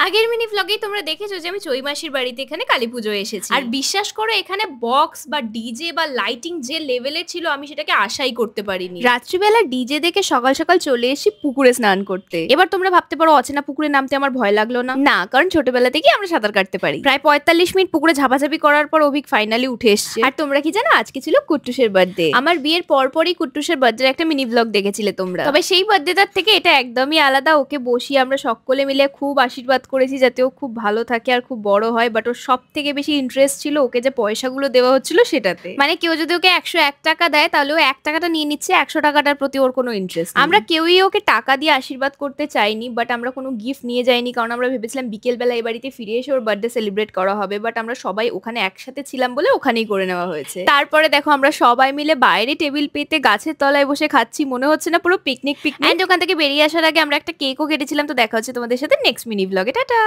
আগের মিনি ভ্লগেই তোমরা দেখেছো যে আমি চৈ মাসির বাড়িতে এখানে কালী পুজোয় এসেছি, আর বিশ্বাস করো এখানে বক্স বা ডিজে বা লাইটিং যে লেভেলের ছিল আমি সেটাকে আশাই করতে পারিনি। রাত্রিবেলা ডিজে দেখে সকাল সকাল চলে এসেছি পুকুরে স্নান করতে। এবার তোমরা ভাবতে পারো অচেনা পুকুরে নামতে আমার ভয় লাগলো না, না কারণ ছোটবেলা থেকেই আমরা সাঁতার কাটতে পারি। প্রায় 45 মিনিট পুকুরে ঝাপাঝাপি করার পর অভিক ফাইনালি উঠে এসছে। আর তোমরা কি জানো আজকে ছিল কুট্টুসের বার্থডে। আমার বিয়ের পরপরই কুট্টুসের বার্থডে একটা মিনি ভ্লগ দেখেছিলে তোমরা, তবে সেই বার্থডেটার থেকে এটা একদমই আলাদা। ওকে বসিয়ে আমরা সকলে মিলে খুব আশীর্বাদ করেছি যাতে ও খুব ভালো থাকে আর খুব বড় হয়, বাট ওর সব থেকে বেশি ইন্টারেস্ট ছিল ওকে যে পয়সাগুলো দেওয়া হচ্ছিল সেটাতে। মানে কেউ যদি ওকে 101 টাকা দেয় তাহলে ও 1 টাকাটা নিয়ে নিচ্ছে, 100 টাকাটার প্রতি ওর কোনো ইন্টারেস্ট। আমরা কেউই ওকে টাকা দিয়ে আশীর্বাদ করতে চাইনি, বাট আমরা কোনো গিফট নিয়ে যাইনি, কারণ আমরা ভেবেছিলাম বিকেলবেলা এই বাড়িতে ফিরে এসে ওর বার্থডে সেলিব্রেট করা হবে, বাট আমরা সবাই ওখানে একসাথে ছিলাম বলে ওখানেই করে নেওয়া হয়েছে। তারপরে দেখো আমরা সবাই মিলে বাইরে টেবিল পেতে গাছের তলায় বসে খাচ্ছি, মনে হচ্ছে না পুরো পিকনিক। এন্ড ওখান থেকে বেরিয়ে আসার আগে আমরা একটা কেকও কেটেছিলাম। তো দেখা হচ্ছে তোমাদের সাথে নেক্সট মিনি ব্লগে, টাটা।